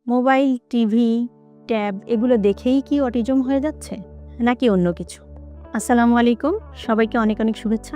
Mobile, TV, tab এগুলো দেখেই কি অটিজম হয়ে যাচ্ছে? নাকি অন্য কিছু? আসসালামু আলাইকুম। সবাইকে অনেক, অনেক শুভেচ্ছা।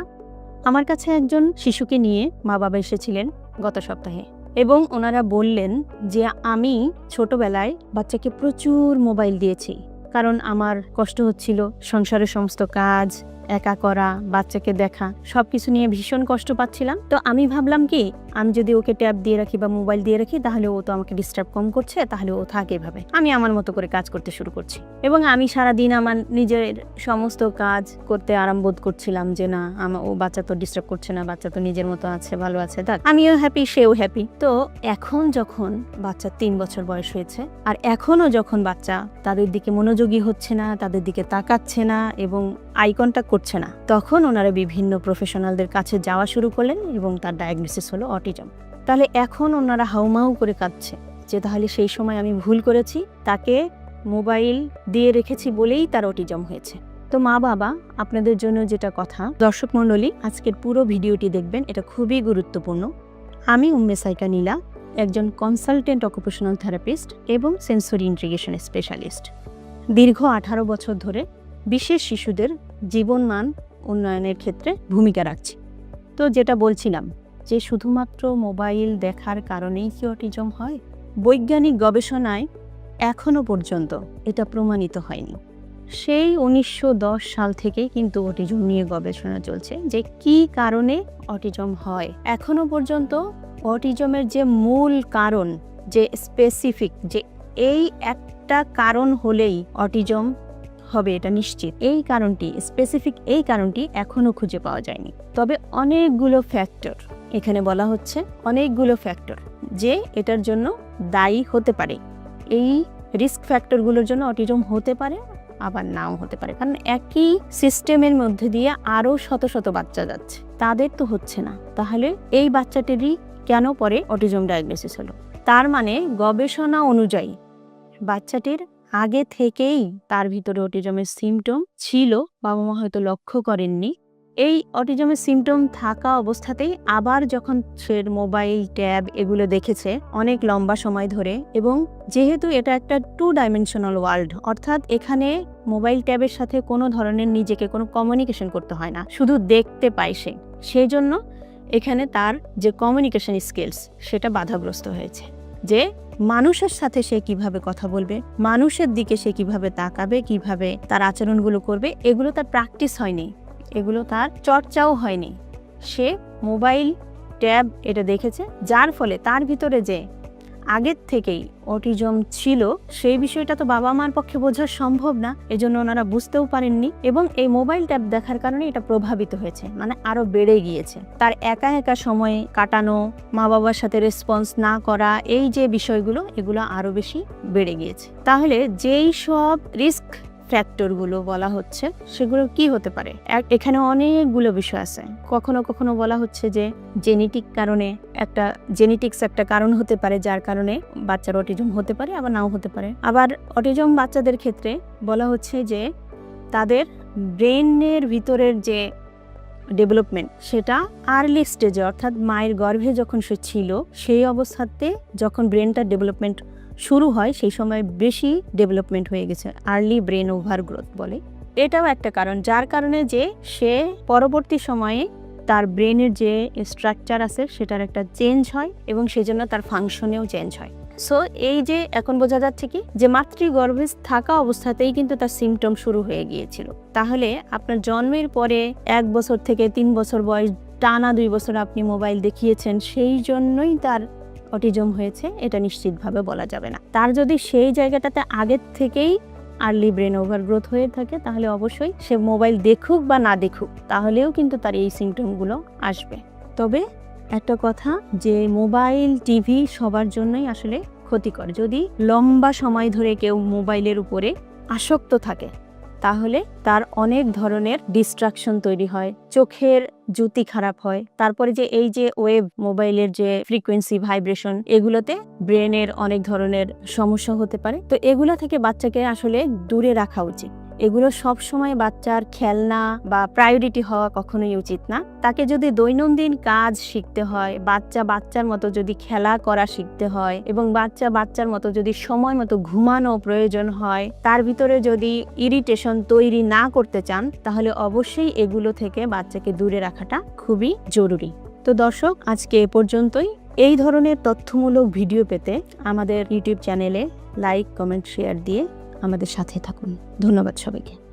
আমার কাছে একজন শিশুকে নিয়ে মা-বাবা এসেছিলেন গত সপ্তাহে এবং ওনারা বললেন যে, "আমি ছোটবেলায় বাচ্চাকে প্রচুর মোবাইল দিয়েছি। কারণ আমার কষ্ট হচ্ছিল সংসারের সমস্ত কাজ একা করা, বাচ্চাকে দেখা সবকিছু নিয়ে ভীষণ কষ্ট পাচ্ছিলাম। তো আমি ভাবলাম কি আমি যদি ওকে ট্যাব দিয়ে রাখি বা মোবাইল দিয়ে রাখি তাহলে ও তো আমাকে ডিস্টার্ব কম করছে, তাহলে ও থাক এভাবে। আমি আমার মতো করে কাজ করতে শুরু করছি এবং আমি সারাদিন আমার নিজের সমস্ত কাজ করতে আরাম বোধ করছিলাম যে না ও বাচ্চা তো ডিস্টার্ব করছে না, বাচ্চা তো নিজের মতো আছে, ভালো আছে, থাক, আমিও হ্যাপি, সেও হ্যাপি। তো এখন যখন বাচ্চা 3 বছর বয়স হয়েছে আর এখনো যখন বাচ্চা তাদের দিকে মনোযোগী হচ্ছে না, তাদের দিকে তাকাচ্ছে না এবং আই কন্টাক্ট করছে না, তখন ওনারা বিভিন্ন প্রফেশনালদের কাছে যাওয়া শুরু করলেন এবং তার ডায়াগনোসিস হলো অটিজম। তাহলে এখন ওনারা হাউমাউ করে কাঁদছে যে তাহলে সেই সময় আমি ভুল করেছি, তাকে মোবাইল দিয়ে রেখেছি বলেই তার অটিজম হয়েছে। তো মা বাবা, আপনাদের জন্য যেটা কথা, দর্শক মণ্ডলী আজকের পুরো ভিডিওটি দেখবেন, এটা খুবই গুরুত্বপূর্ণ। আমি উম্মে সাইকা নীলা, একজন কনসালটেন্ট অকুপেশনাল থেরাপিস্ট এবং সেন্সরি ইন্টিগ্রেশন স্পেশালিস্ট। দীর্ঘ 18 বছর ধরে বিশেষ শিশুদের জীবনমান উন্নয়নের ক্ষেত্রে ভূমিকা রাখছি। তো যেটা বলছিলাম যে শুধুমাত্র মোবাইল দেখার কারণেই কি অটিজম হয়? বৈজ্ঞানিক গবেষণায় এখনো পর্যন্ত এটা প্রমাণিত হয়নি। সেই 1910 সাল থেকেই কিন্তু অটিজম নিয়ে গবেষণা চলছে যে কি কারণে অটিজম হয়। এখনো পর্যন্ত অটিজমের যে মূল কারণ, যে স্পেসিফিক, যে এই একটা কারণ হলেই অটিজম হবে এটা নিশ্চিত, এই কারণটি স্পেসিফিক, এই কারণটি এখনো খুঁজে পাওয়া যায়নি। তবে অনেকগুলো ফ্যাক্টর এখানে বলা হচ্ছে, অনেকগুলো ফ্যাক্টর যে এটার জন্য দায়ী হতে পারে। এই রিস্ক ফ্যাক্টরগুলোর জন্য অটিজম হতে পারে, আবার নাও হতে পারে। কারণ একই সিস্টেমের মধ্যে দিয়ে আরও শত শত বাচ্চা যাচ্ছে, তাদের তো হচ্ছে না, তাহলে এই বাচ্চাটিরই কেন পরে অটিজম ডায়াগনোসিস হলো? তার মানে গবেষণা অনুযায়ী বাচ্চাটির আগে থেকেই তার ভিতরে অটিজমের সিমটম ছিল, বাবা মা হয়তো লক্ষ্য করেননি। এই অটিজমের সিমটম থাকা অবস্থাতেই আবার যখন সে মোবাইল, ট্যাব এগুলো দেখেছে অনেক লম্বা সময় ধরে, এবং যেহেতু এটা একটা 2 ডাইমেনশনাল ওয়ার্ল্ড, অর্থাৎ এখানে মোবাইল ট্যাবের সাথে কোনো ধরনের নিজেকে কোনো কমিউনিকেশন করতে হয় না, শুধু দেখতে পায় সে, সেই জন্য এখানে তার যে কমিউনিকেশন স্কিলস সেটা বাধাগ্রস্ত হয়েছে। যে মানুষের সাথে সে কিভাবে কথা বলবে, মানুষের দিকে সে কিভাবে তাকাবে, কিভাবে তার আচরণগুলো করবে, এগুলো তার প্র্যাকটিস হয়নি, এগুলো তার চর্চাও হয়নি। সে মোবাইল, ট্যাব এটা দেখেছে, যার ফলে তার ভিতরে যে আগের থেকেই অটিজম ছিল সেই বিষয়টা তো বাবা মার পক্ষে বোঝা সম্ভব না, এজন্য ওনারা বুঝতেও পারেননি এবং এই মোবাইল ট্যাব দেখার কারণে এটা প্রভাবিত হয়েছে, মানে আরো বেড়ে গিয়েছে। তার একা একা সময় কাটানো, মা বাবার সাথে রেসপন্স না করা, এই যে বিষয়গুলো এগুলো আরো বেশি বেড়ে গিয়েছে। তাহলে যেই সব রিস্ক ফ্যাক্টরগুলো বলা হচ্ছে সেগুলো কি হতে পারে? এখানে অনেকগুলো বিষয় আছে। কখনো কখনো বলা হচ্ছে যে জেনেটিক কারণে, জেনেটিক্স একটা কারণ হতে পারে যার কারণে বাচ্চার অটিজম হতে পারে, আবার নাও হতে পারে। আবার অটিজম বাচ্চাদের ক্ষেত্রে বলা হচ্ছে যে তাদের ব্রেনের ভিতরের যে ডেভেলপমেন্ট সেটা আর্লি স্টেজে, অর্থাৎ মায়ের গর্ভে যখন সে ছিল সেই অবস্থাতে যখন ব্রেনটার ডেভেলপমেন্ট শুরু হয় সেই সময় বেশি ডেভেলপমেন্ট হয়ে গেছে, আর্লি ব্রেন ওভার গ্রোথ বলে। এটাও একটা কারণ যার কারণে যে সে পরবর্তী সময়ে তার ব্রেনের যে স্ট্রাকচার আছে সেটার একটা চেঞ্জ হয় এবং সেজন্য তার ফাংশনেও চেঞ্জ হয়। সো এই যে এখন বোঝা যাচ্ছে কি যে মাতৃগর্ভে থাকা অবস্থাতেই কিন্তু তার সিমটম শুরু হয়ে গিয়েছিল। তাহলে আপনার জন্মের পরে 1 বছর থেকে 3 বছর বয়স, টানা 2 বছর আপনি মোবাইল দেখিয়েছেন, সেই জন্যই তার অটিজম হয়েছে এটা নিশ্চিতভাবে বলা যাবে না। তার যদি সেই জায়গাটাতে আগের থেকেই আর্লি ব্রেন ওভারগ্রোথ হয়ে থাকে তাহলে অবশ্যই সে মোবাইল দেখুক বা না দেখুক তাহলেও কিন্তু তার এই সিমটমগুলো আসবে। তবে একটা কথা, যে মোবাইল, টিভি সবার জন্যই আসলে ক্ষতিকর। যদি লম্বা সময় ধরে কেউ মোবাইলের উপরে আসক্ত থাকে তাহলে তার অনেক ধরনের ডিস্ট্রাকশন তৈরি হয়, চোখের জ্যোতি খারাপ হয়, তারপরে যে এই যে ওয়েভ, মোবাইলের যে ফ্রিকোয়েন্সি, ভাইব্রেশন, এগুলোতে ব্রেনের অনেক ধরনের সমস্যা হতে পারে। তো এগুলো থেকে বাচ্চাকে আসলে দূরে রাখা উচিত। এগুলো সব সময় বাচ্চার খেলনা বা প্রায়োরিটি হওয়া কখনোই উচিত না। তাকে যদি দৈনন্দিন কাজ শিখতে হয়, বাচ্চার মতো যদি খেলা করা শিখতে হয় এবং বাচ্চার মতো যদি সময় মতো ঘুমানো প্রয়োজন হয়, তার ভিতরে যদি ইরিটেশন তৈরি না করতে চান, তাহলে অবশ্যই এগুলো থেকে বাচ্চাকে দূরে রাখাটা খুবই জরুরি। তো দর্শক, আজকে এ পর্যন্তই। এই ধরনের তথ্যমূলক ভিডিও পেতে আমাদের ইউটিউব চ্যানেলে লাইক, কমেন্ট, শেয়ার দিয়ে আমাদের সাথে থাকুন। ধন্যবাদ সবাইকে।